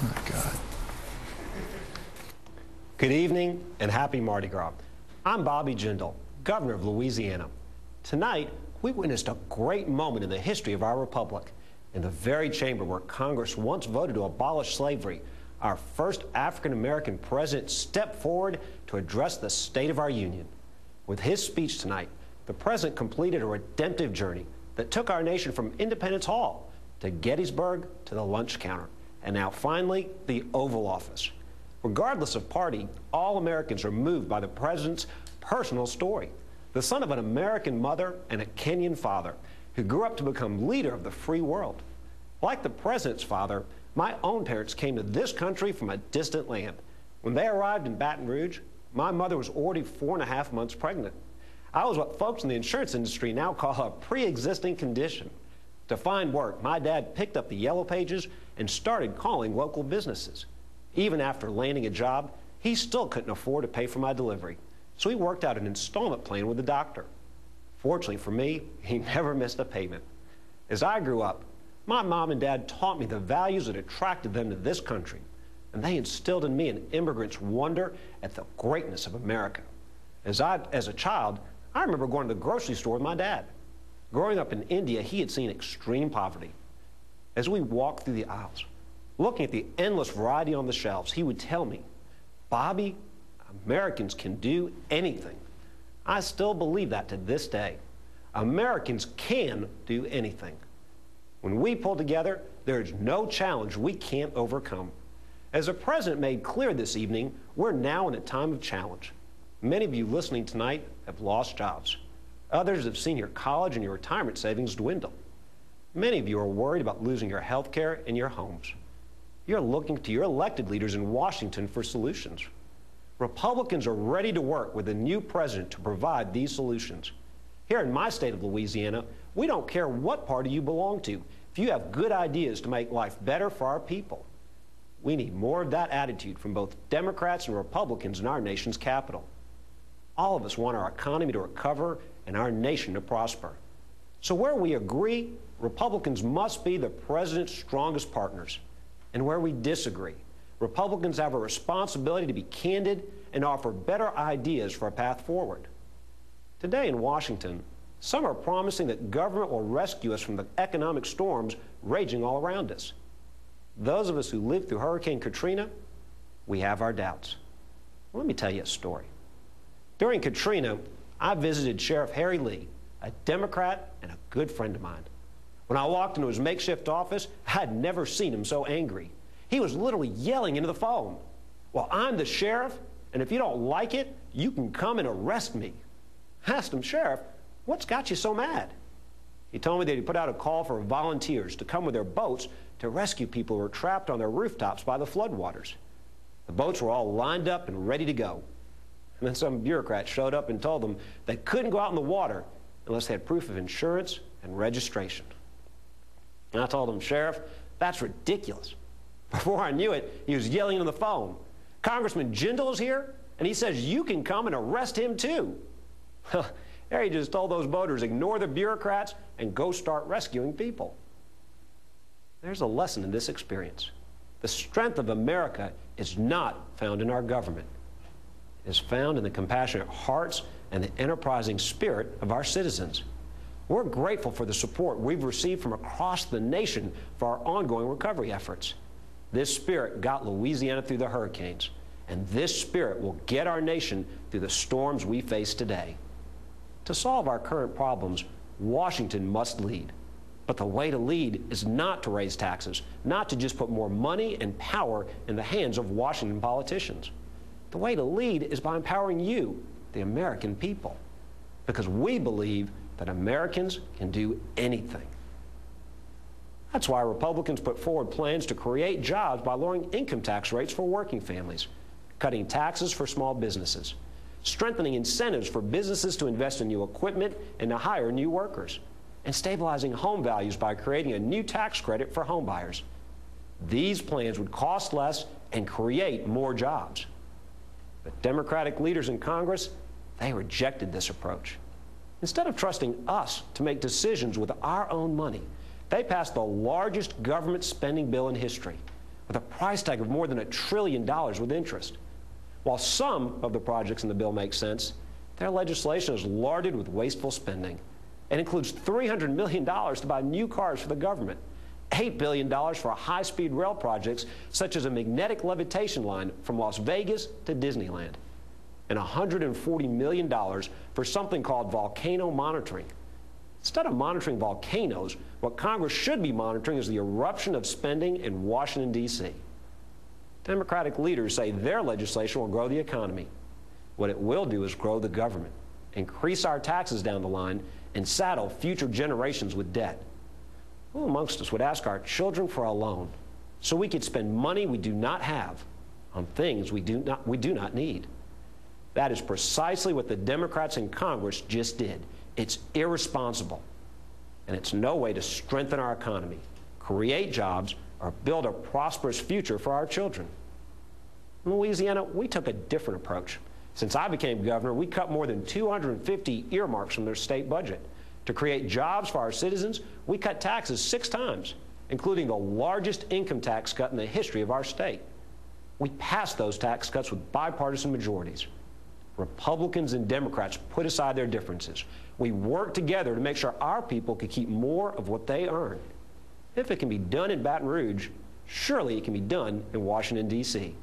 Oh, my God. Good evening and happy Mardi Gras. I'm Bobby Jindal, governor of Louisiana. Tonight, we witnessed a great moment in the history of our republic. In the very chamber where Congress once voted to abolish slavery, our first African-American president stepped forward to address the state of our union. With his speech tonight, the president completed a redemptive journey that took our nation from Independence Hall to Gettysburg to the lunch counter, and now finally the Oval Office. Regardless of party, all Americans are moved by the president's personal story. The son of an American mother and a Kenyan father who grew up to become leader of the free world. Like the president's father, my own parents came to this country from a distant land. When they arrived in Baton Rouge, my mother was already 4.5 months pregnant. I was what folks in the insurance industry now call a pre-existing condition. To find work, my dad picked up the yellow pages and started calling local businesses. Even after landing a job, he still couldn't afford to pay for my delivery, so he worked out an installment plan with the doctor. Fortunately for me, he never missed a payment. As I grew up, my mom and dad taught me the values that attracted them to this country, and they instilled in me an immigrant's wonder at the greatness of America. As a child, I remember going to the grocery store with my dad. Growing up in India, he had seen extreme poverty. As we walked through the aisles, looking at the endless variety on the shelves, he would tell me, "Bobby, Americans can do anything." I still believe that to this day. Americans can do anything. When we pull together, there is no challenge we can't overcome. As the president made clear this evening, we're now in a time of challenge. Many of you listening tonight have lost jobs. Others have seen your college and your retirement savings dwindle. Many of you are worried about losing your health care and your homes. You're looking to your elected leaders in Washington for solutions. Republicans are ready to work with a new president to provide these solutions. Here in my state of Louisiana, we don't care what party you belong to if you have good ideas to make life better for our people. We need more of that attitude from both Democrats and Republicans in our nation's capital. All of us want our economy to recover and our nation to prosper. So where we agree, Republicans must be the president's strongest partners. And where we disagree, Republicans have a responsibility to be candid and offer better ideas for a path forward. Today in Washington, some are promising that government will rescue us from the economic storms raging all around us. Those of us who lived through Hurricane Katrina, we have our doubts. Let me tell you a story. During Katrina, I visited Sheriff Harry Lee, a Democrat and a good friend of mine. When I walked into his makeshift office, I had never seen him so angry. He was literally yelling into the phone, "Well, I'm the sheriff, and if you don't like it, you can come and arrest me." I asked him, "Sheriff, what's got you so mad?" He told me that he put out a call for volunteers to come with their boats to rescue people who were trapped on their rooftops by the floodwaters. The boats were all lined up and ready to go. And then some bureaucrat showed up and told them they couldn't go out in the water unless they had proof of insurance and registration. And I told him, "Sheriff, that's ridiculous." Before I knew it, he was yelling on the phone, "Congressman Jindal is here, and he says you can come and arrest him too." There he just told those boaters, ignore the bureaucrats and go start rescuing people. There's a lesson in this experience. The strength of America is not found in our government. It is found in the compassionate hearts and the enterprising spirit of our citizens. We're grateful for the support we've received from across the nation for our ongoing recovery efforts. This spirit got Louisiana through the hurricanes, and this spirit will get our nation through the storms we face today. To solve our current problems, Washington must lead. But the way to lead is not to raise taxes, not to just put more money and power in the hands of Washington politicians. The way to lead is by empowering you, the American people, because we believe that Americans can do anything. That's why Republicans put forward plans to create jobs by lowering income tax rates for working families, cutting taxes for small businesses, strengthening incentives for businesses to invest in new equipment and to hire new workers, and stabilizing home values by creating a new tax credit for home buyers. These plans would cost less and create more jobs. But Democratic leaders in Congress, they rejected this approach. Instead of trusting us to make decisions with our own money, they passed the largest government spending bill in history, with a price tag of more than $1 trillion with interest. While some of the projects in the bill make sense, their legislation is larded with wasteful spending and includes $300 million to buy new cars for the government, $8 billion for high-speed rail projects such as a magnetic levitation line from Las Vegas to Disneyland, and $140 million for something called volcano monitoring. Instead of monitoring volcanoes, what Congress should be monitoring is the eruption of spending in Washington, D.C. Democratic leaders say their legislation will grow the economy. What it will do is grow the government, increase our taxes down the line, and saddle future generations with debt. Who amongst us would ask our children for a loan so we could spend money we do not have on things we do not need? That is precisely what the Democrats in Congress just did. It's irresponsible, and it's no way to strengthen our economy, create jobs, or build a prosperous future for our children. In Louisiana, we took a different approach. Since I became governor, we cut more than 250 earmarks from their state budget. To create jobs for our citizens, we cut taxes 6 times, including the largest income tax cut in the history of our state. We passed those tax cuts with bipartisan majorities. Republicans and Democrats put aside their differences. We worked together to make sure our people could keep more of what they earn. If it can be done in Baton Rouge, surely it can be done in Washington, D.C.